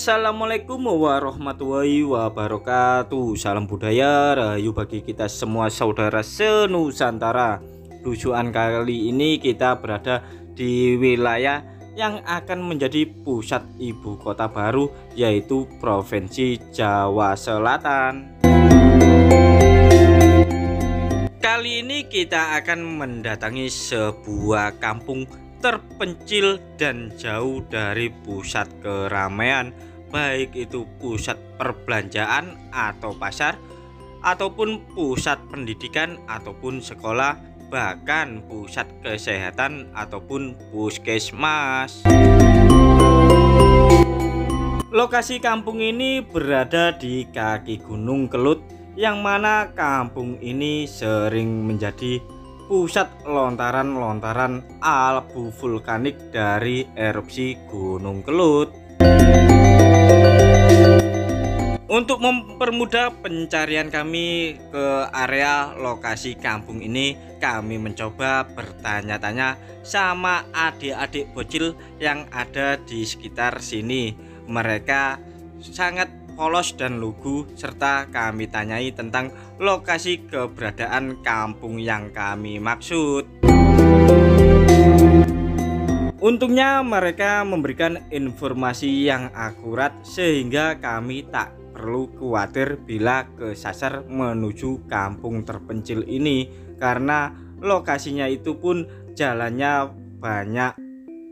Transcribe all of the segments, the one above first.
Assalamualaikum warahmatullahi wabarakatuh. Salam budaya rahayu bagi kita semua saudara senusantara. Tujuan kali ini kita berada di wilayah yang akan menjadi pusat ibu kota baru, yaitu Provinsi Jawa Selatan. Kali ini kita akan mendatangi sebuah kampung terpencil dan jauh dari pusat keramaian, baik itu pusat perbelanjaan atau pasar, ataupun pusat pendidikan ataupun sekolah, bahkan pusat kesehatan ataupun puskesmas. Lokasi kampung ini berada di kaki Gunung Kelut, yang mana kampung ini sering menjadi pusat lontaran-lontaran abu vulkanik dari erupsi Gunung Kelut. Untuk mempermudah pencarian kami ke area lokasi kampung ini, kami mencoba bertanya-tanya sama adik-adik bocil yang ada di sekitar sini. Mereka sangat polos dan lugu, serta kami tanyai tentang lokasi keberadaan kampung yang kami maksud. Untungnya mereka memberikan informasi yang akurat, sehingga kami tak perlu khawatir bila kesasar menuju kampung terpencil ini, karena lokasinya itu pun jalannya banyak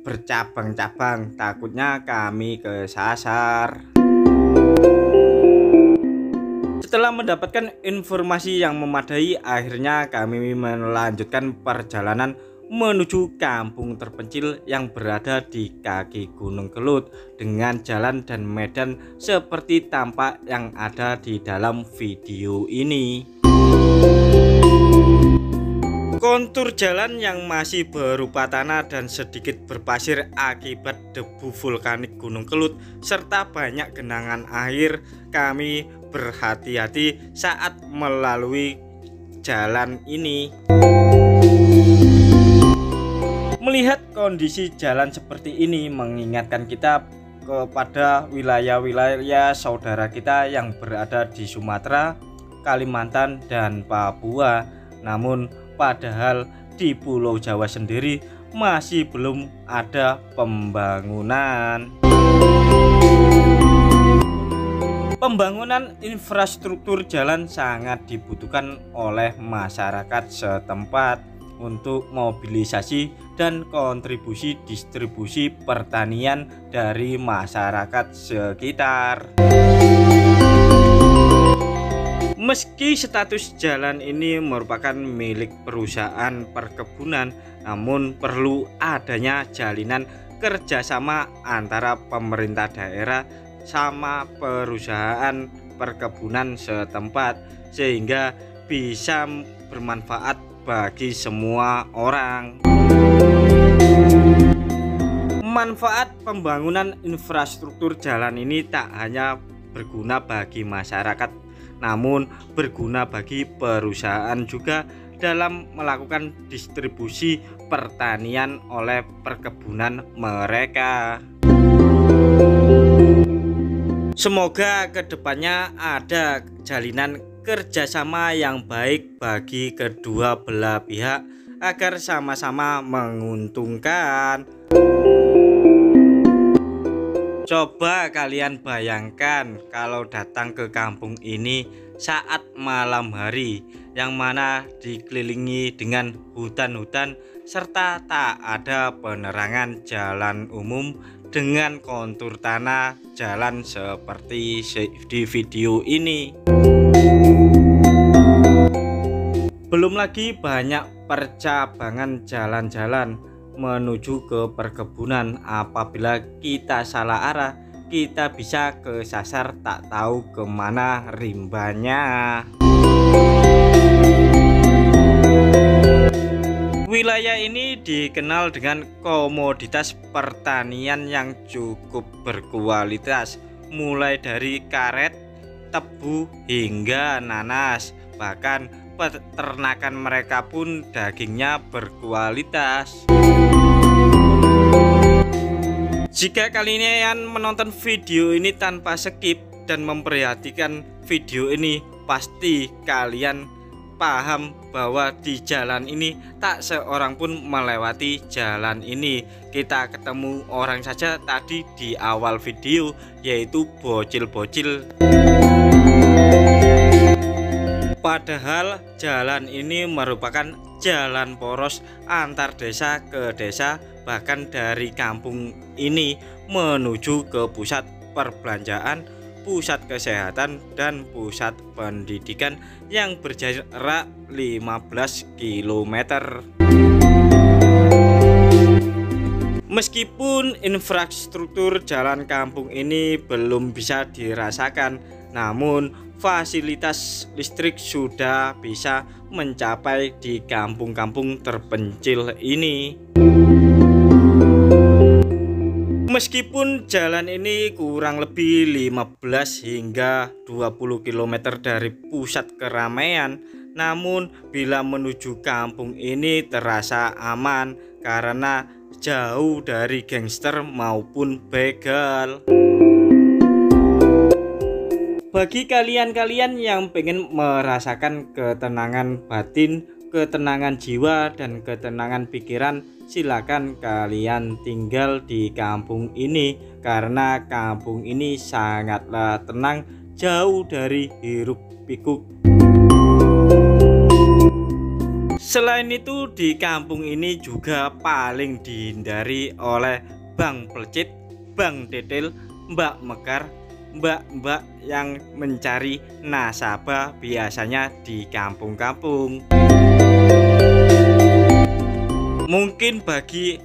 bercabang-cabang, takutnya kami kesasar. Setelah mendapatkan informasi yang memadai, akhirnya kami melanjutkan perjalanan menuju kampung terpencil yang berada di kaki Gunung Kelut dengan jalan dan medan seperti tampak yang ada di dalam video ini. Kontur jalan yang masih berupa tanah dan sedikit berpasir akibat debu vulkanik Gunung Kelut serta banyak genangan air. Kami berhati-hati saat melalui jalan ini. Melihat kondisi jalan seperti ini mengingatkan kita kepada wilayah-wilayah saudara kita yang berada di Sumatera, Kalimantan, dan Papua. Namun padahal di Pulau Jawa sendiri masih belum ada pembangunan. Pembangunan infrastruktur jalan sangat dibutuhkan oleh masyarakat setempat untuk mobilisasi dan kontribusi distribusi pertanian dari masyarakat sekitar. Meski status jalan ini merupakan milik perusahaan perkebunan, namun perlu adanya jalinan kerjasama antara pemerintah daerah sama perusahaan perkebunan setempat, sehingga bisa bermanfaat bagi semua orang. Manfaat pembangunan infrastruktur jalan ini tak hanya berguna bagi masyarakat, namun berguna bagi perusahaan juga dalam melakukan distribusi pertanian oleh perkebunan mereka. Semoga kedepannya ada jalinan kerjasama yang baik bagi kedua belah pihak agar sama-sama menguntungkan. Coba kalian bayangkan kalau datang ke kampung ini saat malam hari, yang mana dikelilingi dengan hutan-hutan serta tak ada penerangan jalan umum dengan kontur tanah jalan seperti di video ini. Belum lagi banyak percabangan jalan-jalan menuju ke perkebunan. Apabila kita salah arah, kita bisa kesasar tak tahu kemana rimbanya. Wilayah ini dikenal dengan komoditas pertanian yang cukup berkualitas, mulai dari karet, tebu, hingga nanas. Bahkan peternakan mereka pun dagingnya berkualitas. Jika kalian menonton video ini tanpa skip dan memperhatikan video ini, pasti kalian paham bahwa di jalan ini tak seorang pun melewati jalan ini. Kita ketemu orang saja tadi di awal video, yaitu bocil-bocil. Padahal jalan ini merupakan jalan poros antar desa ke desa, bahkan dari kampung ini menuju ke pusat perbelanjaan, pusat kesehatan, dan pusat pendidikan yang berjarak 15 km. Meskipun infrastruktur jalan kampung ini belum bisa dirasakan, namun fasilitas listrik sudah bisa mencapai di kampung-kampung terpencil ini. Meskipun jalan ini kurang lebih 15 hingga 20 km dari pusat keramaian, namun bila menuju kampung ini terasa aman karena jauh dari gangster maupun begal. Bagi kalian-kalian yang pengen merasakan ketenangan batin, ketenangan jiwa, dan ketenangan pikiran, silakan kalian tinggal di kampung ini karena kampung ini sangatlah tenang, jauh dari hiruk pikuk. Selain itu, di kampung ini juga paling dihindari oleh Bang Pelcit, Bang Dedel, Mbak Mekar, mbak-mbak yang mencari nasabah biasanya di kampung-kampung. Mungkin bagi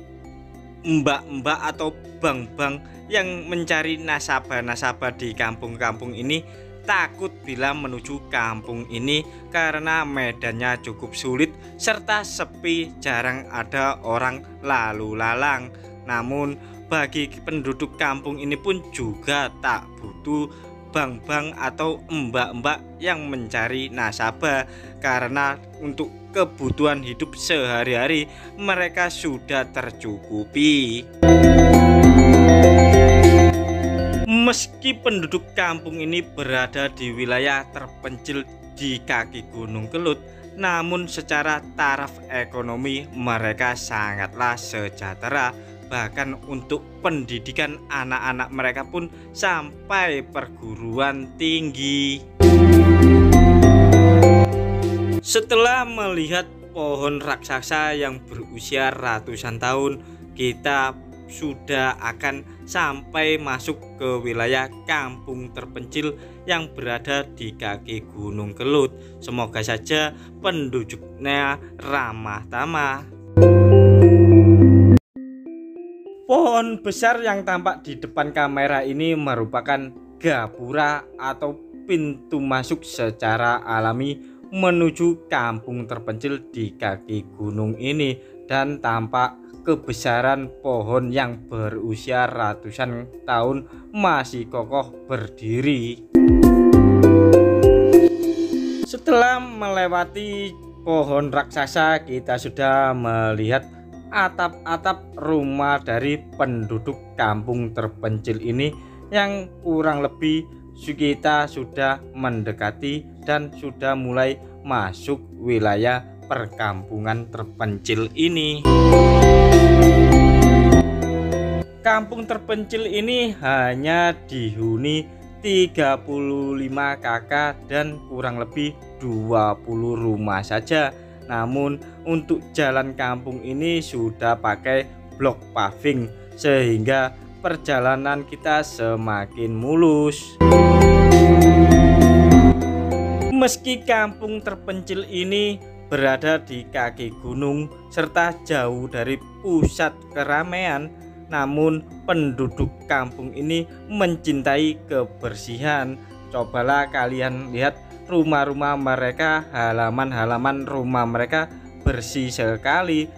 mbak-mbak atau bang-bang yang mencari nasabah-nasabah di kampung-kampung ini takut bila menuju kampung ini karena medannya cukup sulit serta sepi, jarang ada orang lalu lalang. Namun bagi penduduk kampung ini pun juga tak butuh bang-bang atau mbak-mbak yang mencari nasabah karena untuk kebutuhan hidup sehari-hari mereka sudah tercukupi. Meski penduduk kampung ini berada di wilayah terpencil di kaki Gunung Kelut, namun secara taraf ekonomi mereka sangatlah sejahtera. Bahkan untuk pendidikan anak-anak mereka pun sampai perguruan tinggi. Setelah melihat pohon raksasa yang berusia ratusan tahun, kita sudah akan sampai masuk ke wilayah kampung terpencil yang berada di kaki Gunung Kelut. Semoga saja penduduknya ramah tamah. Pohon besar yang tampak di depan kamera ini merupakan gapura atau pintu masuk secara alami menuju kampung terpencil di kaki gunung ini, dan tampak kebesaran pohon yang berusia ratusan tahun masih kokoh berdiri. Setelah melewati pohon raksasa, kita sudah melihat atap-atap rumah dari penduduk kampung terpencil ini yang kurang lebih kita sudah mendekati dan sudah mulai masuk wilayah perkampungan terpencil ini. Kampung terpencil ini hanya dihuni 35 kakak dan kurang lebih 20 rumah saja. Namun untuk jalan kampung ini sudah pakai blok paving sehingga perjalanan kita semakin mulus. Meski kampung terpencil ini berada di kaki gunung serta jauh dari pusat keramaian, namun penduduk kampung ini mencintai kebersihan. Cobalah kalian lihat rumah-rumah mereka, halaman-halaman rumah mereka bersih sekali.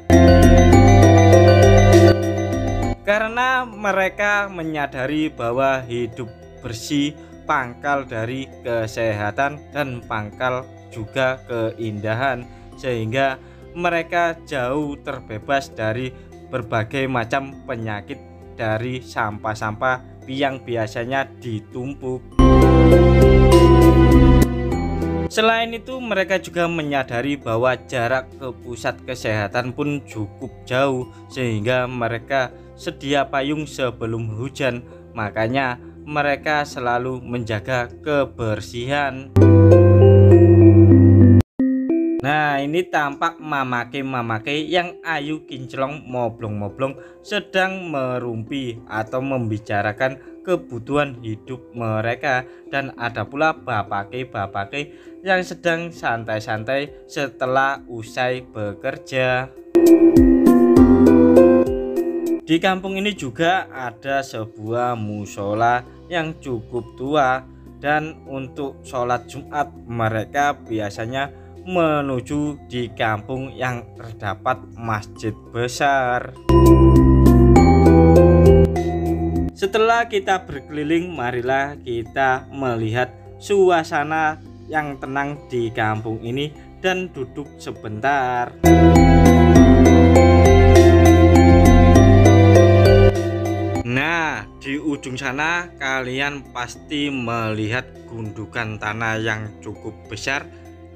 Karena mereka menyadari bahwa hidup bersih pangkal dari kesehatan dan pangkal juga keindahan, sehingga mereka jauh terbebas dari berbagai macam penyakit dari sampah-sampah yang biasanya ditumpuk. Selain itu, mereka juga menyadari bahwa jarak ke pusat kesehatan pun cukup jauh, sehingga mereka sedia payung sebelum hujan. Makanya mereka selalu menjaga kebersihan. Nah, ini tampak mamake yang ayu kinclong moblong-moblong sedang merumpi atau membicarakan kebutuhan hidup mereka. Dan ada pula bapake yang sedang santai-santai setelah usai bekerja. Di kampung ini juga ada sebuah musola yang cukup tua, dan untuk sholat Jumat mereka biasanya menuju di kampung yang terdapat masjid besar. Setelah kita berkeliling, marilah kita melihat suasana yang tenang di kampung ini dan duduk sebentar. Nah, di ujung sana kalian pasti melihat gundukan tanah yang cukup besar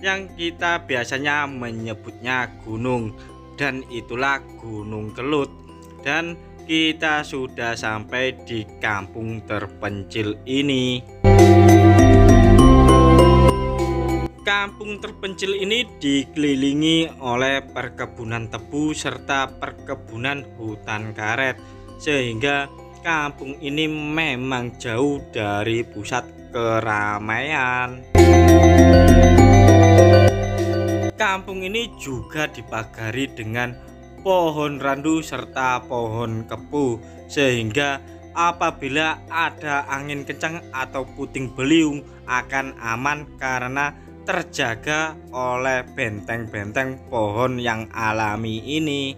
yang kita biasanya menyebutnya gunung, dan itulah Gunung Kelut. Dan kita sudah sampai di kampung terpencil ini. Kampung terpencil ini dikelilingi oleh perkebunan tebu serta perkebunan hutan karet, sehingga kampung ini memang jauh dari pusat keramaian. Kampung ini juga dipagari dengan pohon randu serta pohon kepu, sehingga apabila ada angin kencang atau puting beliung akan aman karena terjaga oleh benteng-benteng pohon yang alami ini.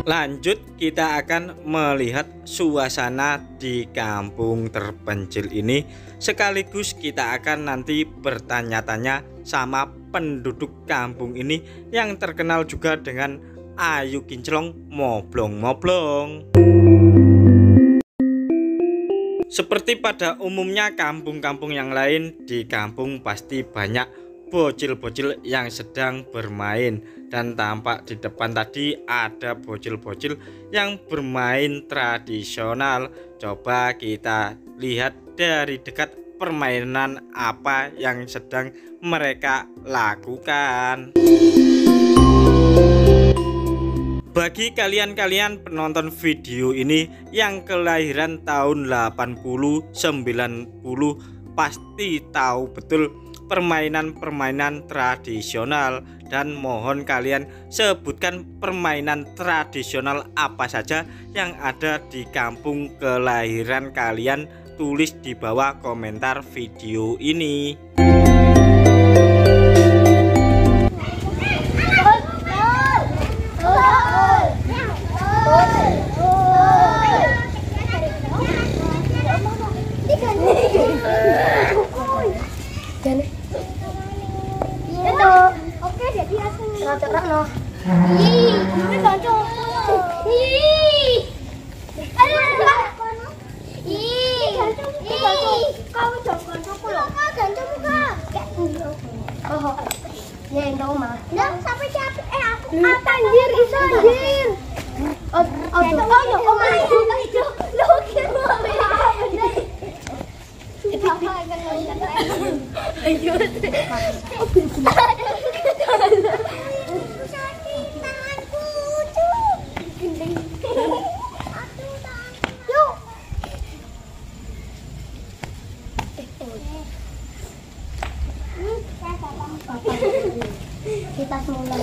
Lanjut, kita akan melihat suasana di kampung terpencil ini, sekaligus kita akan nanti bertanya-tanya sama penduduk kampung ini yang terkenal juga dengan ayu kinclong moblong-moblong. Seperti pada umumnya kampung-kampung yang lain, di kampung pasti banyak bocil-bocil yang sedang bermain, dan tampak di depan tadi ada bocil-bocil yang bermain tradisional. Coba kita lihat dari dekat permainan apa yang sedang mereka lakukan. Bagi kalian-kalian penonton video ini yang kelahiran tahun 80, 90 pasti tahu betul permainan-permainan tradisional, dan mohon kalian sebutkan permainan tradisional apa saja yang ada di kampung kelahiran kalian. Tulis di bawah komentar video ini. Anjir, iso anjir. Kita semula.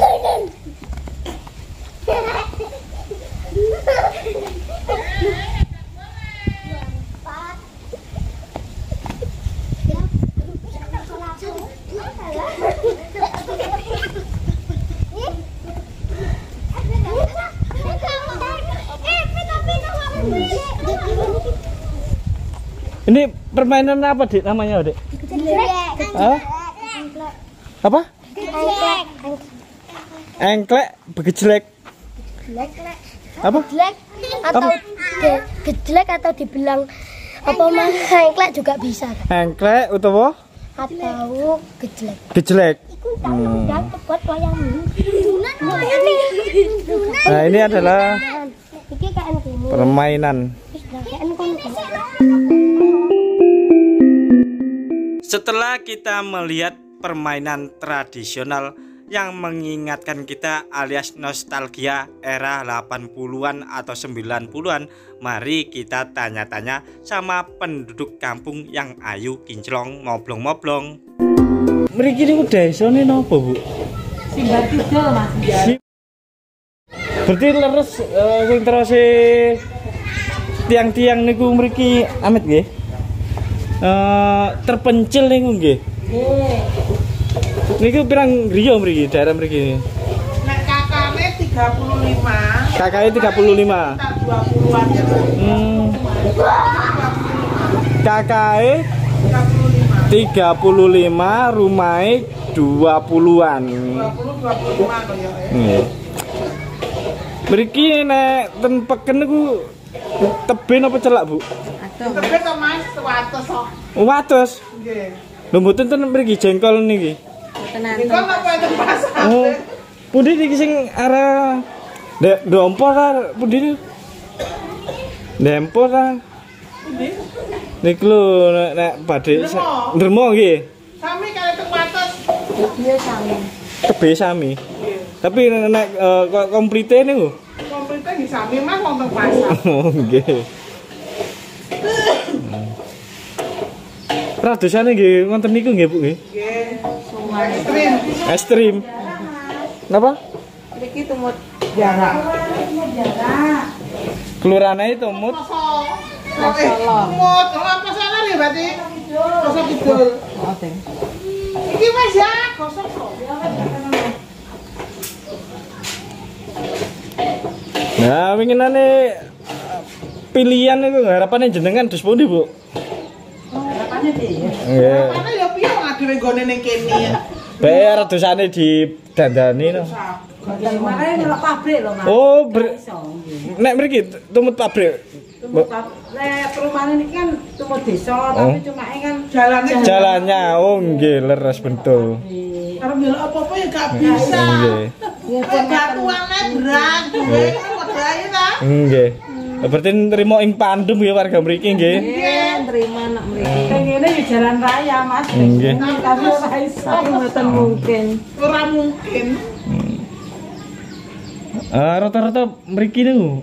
Ini permainan apa, Dik? Namanya, Dik? Apa? Engklek, begejlek. Apa? Gejlek atau gejlek atau dibilang apa mas hengklek juga bisa. Hengklek utawa Atau gejlek. gejlek. Buat wayang Nah, ini adalah iki kan gini. permainan. Setelah kita melihat permainan tradisional yang mengingatkan kita alias nostalgia era 80-an atau 90-an, mari kita tanya-tanya sama penduduk kampung yang ayu kinclong moblong-moblong. Mriki niku desane napa, Bu? Simbah Kidul Mas. Berarti leres sing terose tiang-tiang niku mriki amit nggih. Terpencil niku nggih. Nggih. Niku pirang griya mriki daerah mriki. Nek kakane 35. KKI 35. Tak 20-an ya. KKI 35, rumai 20-an. 20-25 kaya. Nggih. Mriki nek ten peken niku teben apa celak, Bu? Tebet to Mas, 100 kok. Wates. Nggih. Lho mboten ten mriki jengkol niki. Iku napa itu Mas? Oh. Pundi niki sing arah Dompo ta pundi niku? Dempo ta? Pundi? Niku lho nek badhe Ndermo nggih. Sami kali 100. Iya sami. Tebe sami. Tapi nek komplite niku. Komplite nggih sami Mas wonten pasar. Oh nggih. Radosane nggih wonten niku nggih Bu nggih. Nggih. Ekstrim. Ekstrim. Napa? Iki tumut jarak. Kelurane Tumut. Masalah. Tumut, apa salah ya berarti? Kosok kidul. Oke. Iki wis ya, kosok kok. Nah, winginane pilihan niku harapane jenengan dus pundi, Bu? Harapannya piye? Nggih. Harapannya ya piye wong adewe nggone ning kene ya. Bae radosane didandani no. Makanya ngelok pabrik lho, Mas. Oh, nek mriki tumut pabrik. Nek perumahan ini kan tumut desa, tapi cuma kan jalannya. Jalannya, oh nggih leres betul. Kalau ngelok apa-apa ya gak bisa. Nggih. Batuannya berat, gue kan padha ae ta. Nggih. Berarti nrimo ing pandum nggih warga mriki nggih. Nggih, nerima nak mriki. Kene ya jalan raya, Mas. Nggih. Tapi ora iso, mboten mungkin. Ora mungkin. Rata-rata mriki niku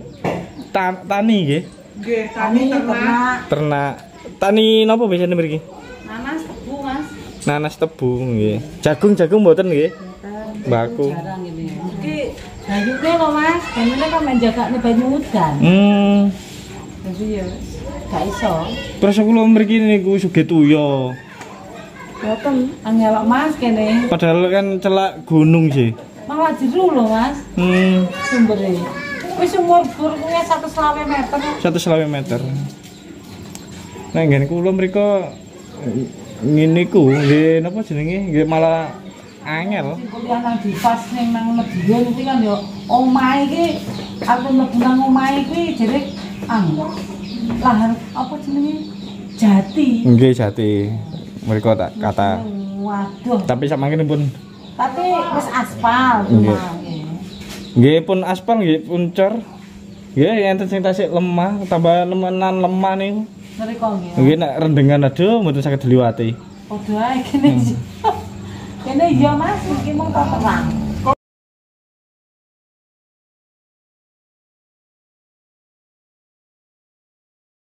tani nggih. Nggih, tani ternak. Ternak. Tani napa biasane mriki? Nanas tebu, Mas. Nanas tebu nggih. Jagung mboten nggih. Baku. Jarang ini. Iki banyune lho, Mas. Banyune kan menjagane banyu udan. Jadi ya gak iso. Terus kula mriki niku sugih tuya. Boten angelok Mas kene. Padahal kan celak gunung sih. Malah jeru lho, Mas. Sumbere. Wis umur kuwi 120 meter. 120 meter. Nah, ngene kula mriko ngene ku nggih napa jenenge? Nggih malah angel. Kuliah nang Dipas ning nang Medion kuwi kan yo omahe iki aku mlebu nang omahe kuwi jere lahan apa jenenge? Jati. Nggih jati. Mriko tak kata. Waduh. Tapi samangkene pun Tapi wis aspal Nggih. cuma. nggih pun aspal nggih pun cor. Nggih enten sing tasik lemah tambah nemenan lemah niku. Mriko nggih. Nggih nek rendengan aduh mboten saged diliwati. Padha ae kene. Kene iya Mas, iki mung terang.